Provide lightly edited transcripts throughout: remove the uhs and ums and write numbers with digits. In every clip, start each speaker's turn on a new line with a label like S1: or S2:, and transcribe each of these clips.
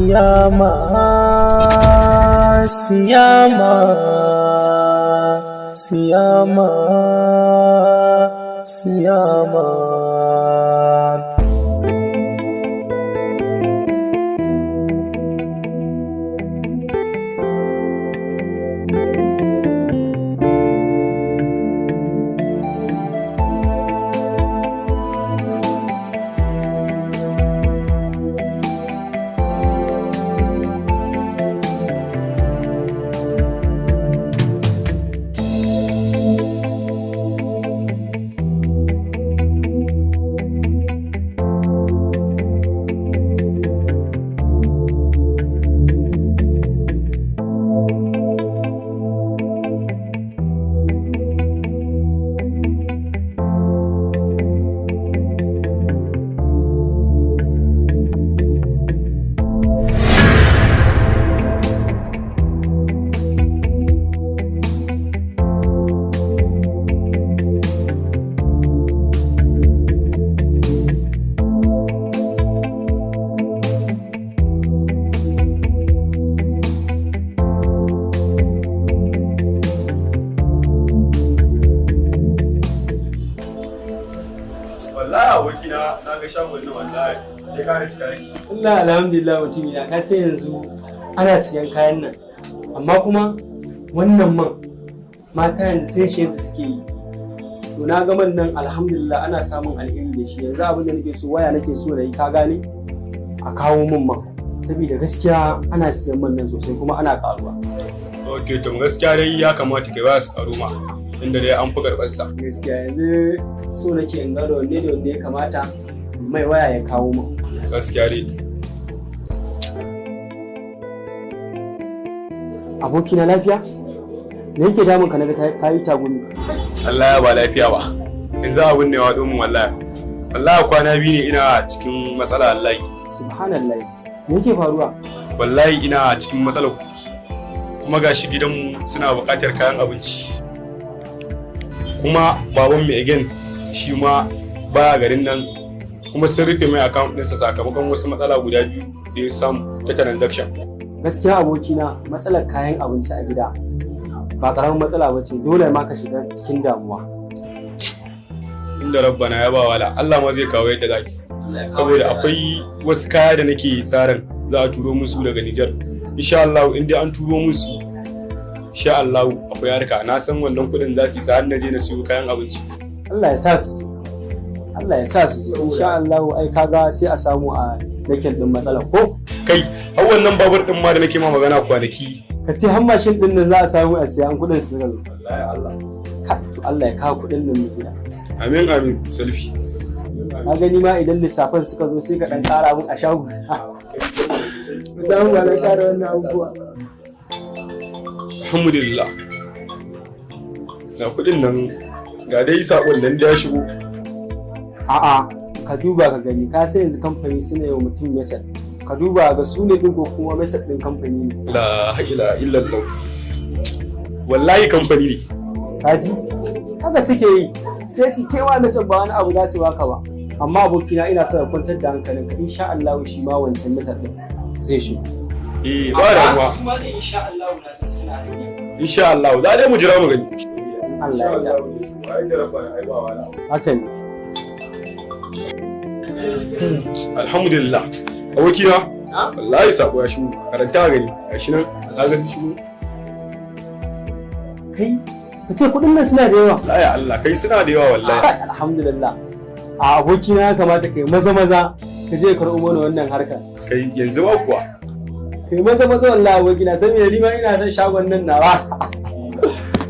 S1: siyama siyama siyama siyama.
S2: Wallahi abokina na ga shagon nan wallahi sai ka rike kai.
S3: Allah alhamdulillah mutum ya ka sai yanzu ana siyan kayan nan. Amma kuma wannan man mata yanzu sai shi suke yi. To na ga man nan alhamdulillah ana samun alheri da shi. Yanzu abin da nake so waya nake so na yi ka gane a kawo min man. Saboda gaskiya ana siyan man nan sosai kuma ana karuwa.
S2: Okay to gaskiya dai ya kamata kai ba su karo ma. Inda dai an fi karɓar sa.
S3: Gaskiya yanzu so nake in ga da wanne ya kamata mai waya ya kawo mu.
S2: Gaskiya dai.
S3: Abokina lafiya? Me yake damun ka naga ka yi tagumi?
S2: Allah ya ba lafiya ba. Yanzu abun ne wa domin wallahi. Wallahi kwana biyu ne ina cikin matsala wallahi.
S3: Subhanallah. Me yake faruwa?
S2: Wallahi ina cikin matsalar kuma gashi gidanmu suna buƙatar kayan abinci. Kuma baban mu again shi ma baya garin nan kuma sun rufe mai account ɗinsa sakamakon wasu matsala guda biyu da ya samu ta transaction.
S3: Gaskiya abokina matsalar kayan abinci a gida ba ƙaramin matsala ba ce, dole ma ka shiga cikin damuwa.
S2: Inda rabbana ya ba wala Allah ma zai kawo yadda zaki. Saboda akwai wasu kaya da nake tsarin za a turo musu daga Nijar. Insha Allah in dai an turo musu insha Allah akwai harka na san wannan kuɗin za su yi sa'an na je na siyo kayan abinci.
S3: Allah ya sa su. Allah ya sa su. Insha Allah ai kaga sai a samu a nakel din matsalar ko?
S2: Kai har wannan babur din ma da nake ma magana kwanaki.
S3: Ka ce har mashin din nan za a samu a siya an kuɗin su zo.
S2: Wallahi Allah.
S3: Ka to Allah ya kawo kuɗin nan mu gida.
S2: Amin amin Salfi.
S3: Ka gani ma idan lissafin suka zo sai ka dan ƙara mun a shago. Mu samu ba na ƙara wannan abubuwa.
S2: Alhamdulillah. Ga kuɗin nan ga dai sakon nan da ya shigo.
S3: A'a ka duba ka gani ka sai yanzu kamfani suna yi wa mutum message. Ka duba ga su ne ɗin ko kuma message ɗin kamfani ne.
S2: La ilaha illallah. Wallahi kamfani ne.
S3: Kaji? Haka suke yi. Sai ci kewa message ba wani abu za su baka ba. Amma abokina ina son kwantar da hankalinka insha Allah shi ma wancan message ɗin zai shigo.
S2: Ba damuwa.
S3: Su ma ɗin insha Allah na san suna hanya.
S2: Insha Allah za dai mu jira mu gani.
S3: Allah ya da. Haka ne.
S2: Alhamdulillah. Abokina. Wallahi sako ya shigo. Karanta gani. Gashi nan kaga sun shigo.
S3: Kai ka ce kuɗin nan suna da yawa.
S2: Wallahi Allah kai suna da yawa wallahi.
S3: Alhamdulillah. A abokina ya kamata kai maza ka je ka karɓo mana wannan harkar.
S2: Kai yanzu ma kuwa.
S3: Kai maza wallahi abokina saboda ni ma ina son shagon nan nawa.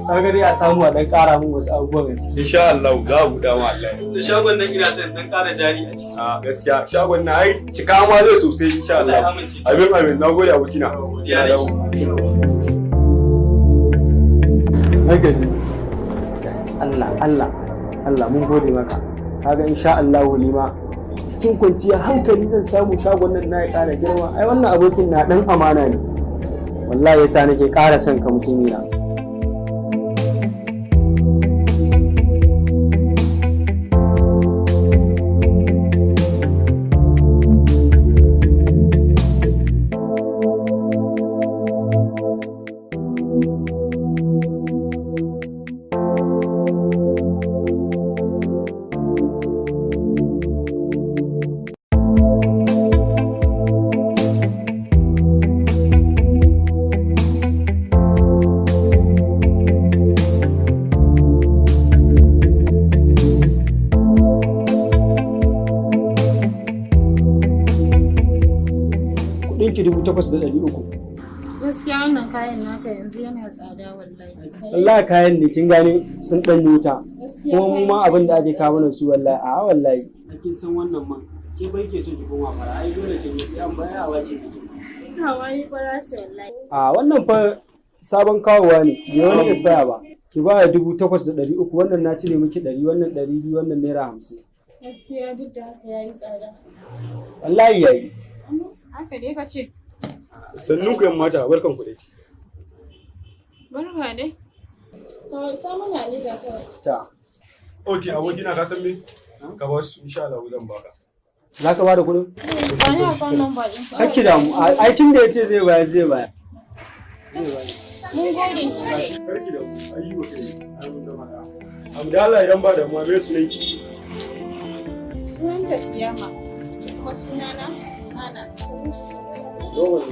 S3: Kaga dai a samu a dan ƙara mun wasu abubuwan a ciki.
S2: Insha Allah za a buɗa ma Allah.
S3: Da shagon nan ina son dan ƙara jari a ciki.
S2: A gaskiya shagon nan ai cika ma zai sosai insha Allah. Amin nagode abokina.
S3: Ya dawo. Haka ne. Allah mun gode maka. Kaga insha Allah ni ma cikin kwanciyar hankali zan samu shagon nan na ya ƙara girma. Ai wannan abokin na dan amana ne. Wallahi yasa nake ƙara son ka mutumina. 8,300.
S4: Gaskiya wannan kayan naka yanzu yana tsada wallahi.
S3: Wallahi kayan ne kin gane sun ɗan wuta.
S4: Gaskiya
S3: Kuma mu ma
S4: kayan
S3: abin da ake
S4: yana
S3: kawo mana su wallahi a wallahi. Kin san wannan man ke bai ke so ki koma fara ai dole kin yi sai an bayar a wace ki.
S4: Hawaii fara ce wallahi.
S3: A wannan fa sabon kawowa ne bai wani expire ba. Ki ba 8,300 wannan na cire miki 100 wannan 200 wannan naira 50.
S4: Gaskiya duk da haka yayi tsada.
S3: Wallahi yayi.
S4: Haka dai ka ce.
S2: Sannun ku yan mata barkan ku dai.
S4: Barka dai. Ka sa mana ne da kawai.
S3: Ta.
S2: Okay, abokina ka san me? Ka ba su insha Allah zan baka.
S3: Za ka ba da kuɗin?
S4: Ba ni akan nan ba din.
S3: Hakki da mu ai tun da yace zai bayar zai bayar.
S4: Mun gode.
S2: Karki da mu ayi wa kai. Ai mun zama da. Amdala idan ba da mu me su ne?
S4: Sunan ta Siyama. Kuma sunana Nana.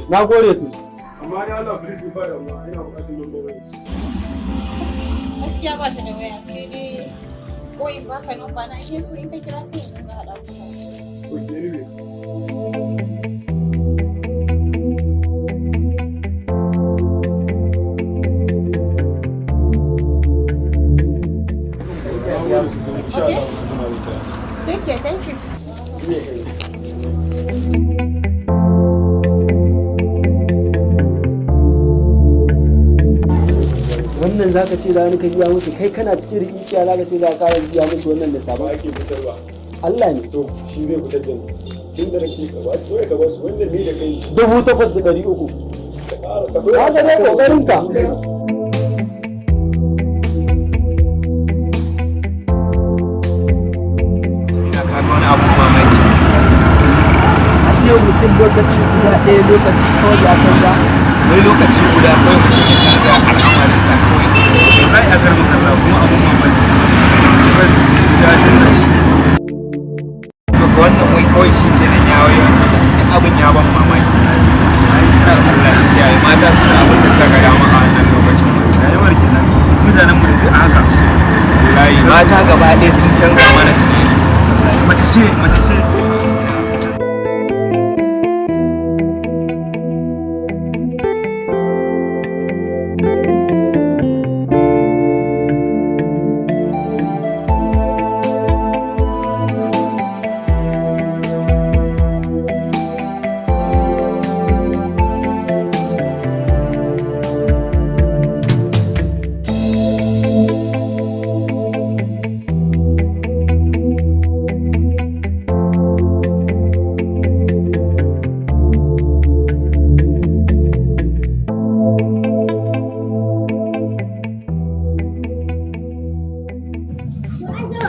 S3: Na gode tu.
S2: Amma ya Allah please ba da mu ina buƙatar number waya.
S4: Gaskiya ba ta da waya sai dai ko in baka number na in so in ka kira sai in dinga hada ku.
S2: Okay, anyway.
S4: Okay. Take care, thank you.
S3: Wannan zaka ce za ka biya musu kai kana cikin rikiya zaka ce za ka ƙara biya musu wannan da
S2: Ba
S3: sabon
S2: ake fitarwa.
S3: Allah ne.
S2: To shi zai fitar da mu. Tun da nace ka ba su ka ba su wannan ne da kai.
S3: 8,300.
S2: Ka ƙara ka
S3: Ka ga dai kokarin ka.
S5: Ina kaga wani abun mamaki. A ce mutum lokaci guda ɗaya lokaci kawai ya canza. Wai lokaci guda kawai mutum ya canza al'amarinsa kawai. Wallahi a karɓar kalla kuma abun mamaki. Shi ba ya canza shi. Daga wannan wai kawai shi kenan ya wai abin ya ban mamaki. Allah ya kiyaye mata suna abin da suka dama a wannan lokacin. Rayuwar kenan mutanen mu da duk haka. Wallahi mata gaba ɗaya sun canza mana tunani. Mace ce.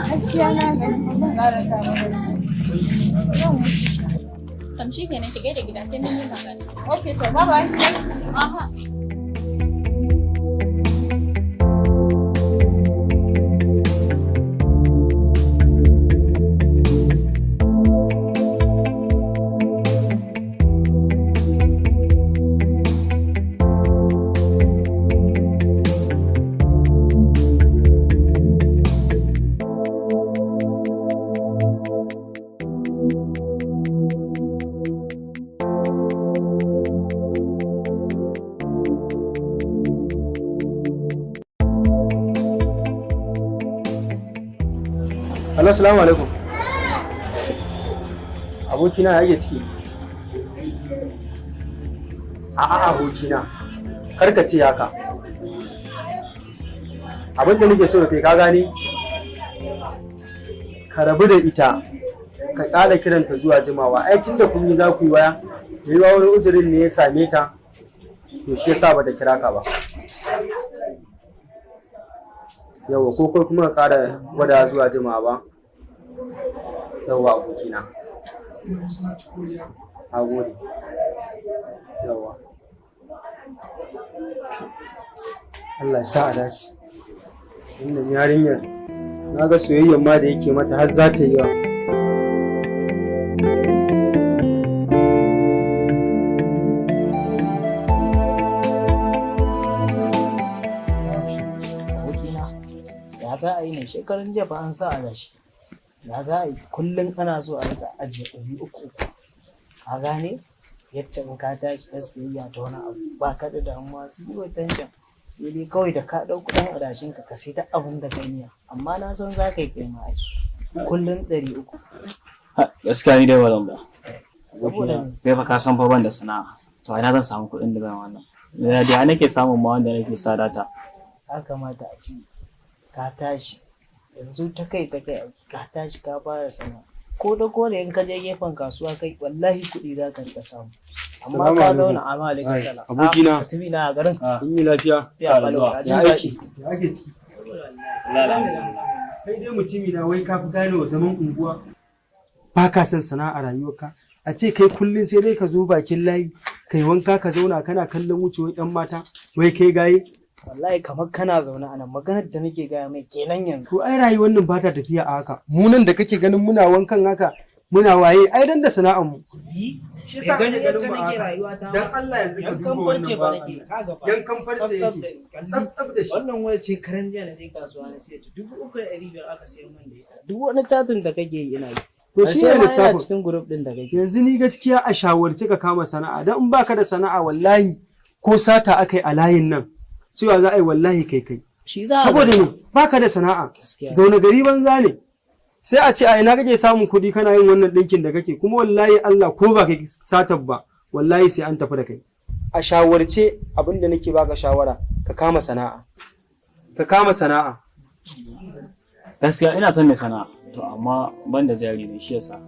S4: Gaskiya na gaji ba zan ƙara samu Kam shi kenan ki gaida gida sai mun yi magana. Okay to bye bye. Aha.
S3: Hello, assalamu alaikum. Abokina ya iya ciki. A'a abokina, kar ka ce haka. Abin da nake so da kai ka gane? Ka rabu da ita, ka ƙara kiranta zuwa jimawa. Ai tunda kun yi za ku yi waya, da yiwa wani uzurin ne ya same ta, to shi yasa bata kira ka ba. Yawwa ko kai kuma ka ƙara gwada zuwa jimawa ba. Yawwa abokina. A gode. Yawwa. Allah ya sa a dace. Wannan yarinyar na ga soyayyar ma da yake mata har za ta yi yawa.
S6: Ya za a yi ne shekarun jiya ba an sa a gashi. Ya za a yi kullum ana so a rika ajiye 300 ka gane yadda in ka tashi da siyayya ta wani abu ba ka da damuwa zero tension, sai dai kawai da ka ɗau kuɗin adashin ka sai ta abin da ka niya, amma na san za ka yi kai ma kullum 300.
S5: Gaskiya ni dai ba zan ba.
S6: Saboda
S5: Kai fa ka san fa ban da sana'a. To ina zan samu kuɗin da zan wannan. Da nake samun ma wanda nake sa data.
S6: ya kamata a ci ka tashi yanzu ta kai aiki ka tashi ka fara sana'a ko da in ka je gefen kasuwa kai wallahi kuɗi za ka rika samu amma ka zauna a malaikum salam
S2: abokina
S6: mutumi na garin
S2: in yi lafiya
S6: ya balo a jin daɗi
S3: Ya ake ciki. Kai dai mutumi na wai ka fi gane wa zaman unguwa. Ba ka son sana'a rayuwarka. A ce kai kullum sai dai ka zo bakin layi kai wanka ka zauna kana kallon wucewar 'yan mata wai kai gaye.
S6: wallahi kamar kana zaune a nan maganar da nake gaya mai kenan yanzu
S3: To ai rayuwar nan ba ta tafiya a haka. Mu nan da kake ganin muna wankan haka muna waye ai dan da sana'ar mu.
S6: yi shi sa gani yadda nake rayuwa ta
S3: Dan Allah yanzu ka duba
S6: farce
S3: wannan
S6: ba
S3: ba.
S6: nake kaga fa
S3: Yankan farce yake. Tsaf da shi.
S6: wannan waya ce karan jiya na je kasuwa na sai ta 3,500 aka sayar min da ita duk wani chatin da kake yi ina yi
S3: To shi ne lissafin.
S6: cikin group din da kake
S3: Yanzu ni gaskiya a shawarce ka kama sana'a dan in baka da sana'a wallahi ko sata akai a layin nan cewa za a yi wallahi kai.
S6: shi za
S3: Saboda ne baka da sana'a.
S6: gaskiya
S3: Zaune gari banza ne. Sai a ce a ina kake samun kuɗi kana yin wannan ɗinkin da kake kuma wallahi Allah ko ba kai satar ba wallahi sai an tafi da kai. A shawarce abinda nake baka shawara ka kama sana'a. Ka kama sana'a.
S5: Gaskiya ina son mai sana'a. To amma ban da jari ne shi yasa.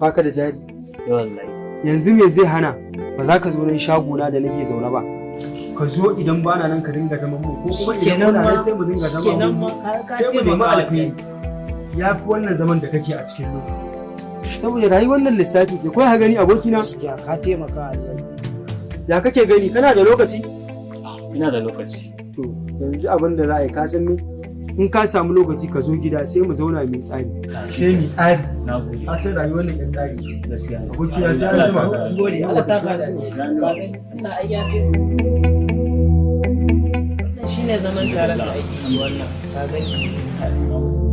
S3: Baka da jari.
S5: Wallahi.
S3: Yanzu me zai hana ba za ka zo nan shagona da nake zaune ba. Ka zo idan bana nan ka dinga zaman mu ko kuma idan muna nan sai mu dinga zaman
S6: kenan
S3: mu.
S6: ma ka
S3: Sai mu nemi
S6: taimaka
S3: alheri. Ya fi wannan zaman da kake a cikin lokaci. Saboda rayuwar nan lissafi ce ko ya gani abokina
S6: gaskiya ka taimaka Allah
S3: ya kake gani kana da lokaci?
S5: Ina da lokaci.
S3: To yanzu abin da za a yi ka san me in ka samu lokaci ka zo gida sai mu zauna mai tsari. Sai mu tsari.
S5: Na gode.
S3: Ka san rayuwar nan ya tsari ce.
S5: Gaskiya.
S3: Abokina sai
S5: Allah
S3: an
S5: ya
S3: jima.
S5: saka.
S6: gode Allah saka da Allah ai ya ce wannan shine zaman tare da aiki wannan ka gani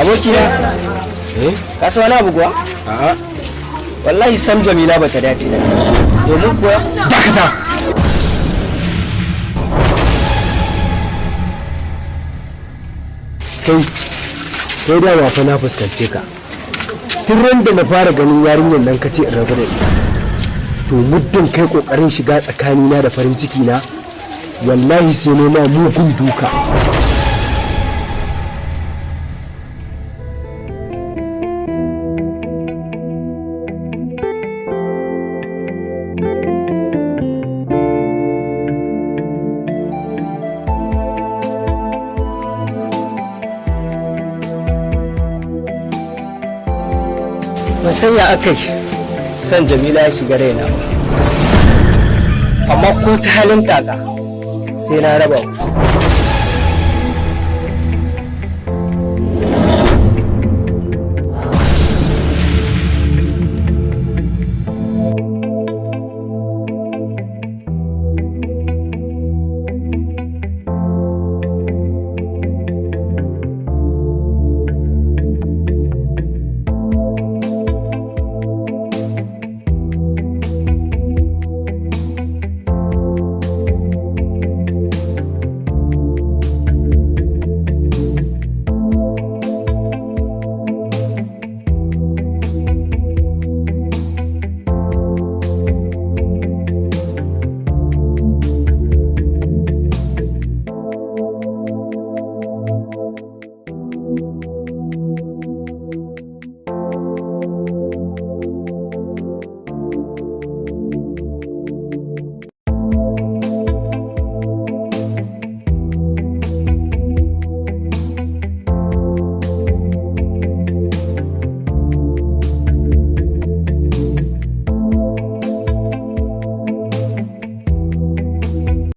S7: abokina ka san wani abu kuwa? A'a. Wallahi sam Jamila bata dace da ni. Domin kuwa dakata. Kai da ba fa na fuskance ka. Tun ran da na fara ganin yarinyar nan kace in rabu da ita. To muddin kai kokarin shiga tsakanina da farin ciki na wallahi sai ne ma mugun duka. Ban san ya aka yi san Jamila ya shiga raina ba, amma ko ta halin kaka sai na raba ku.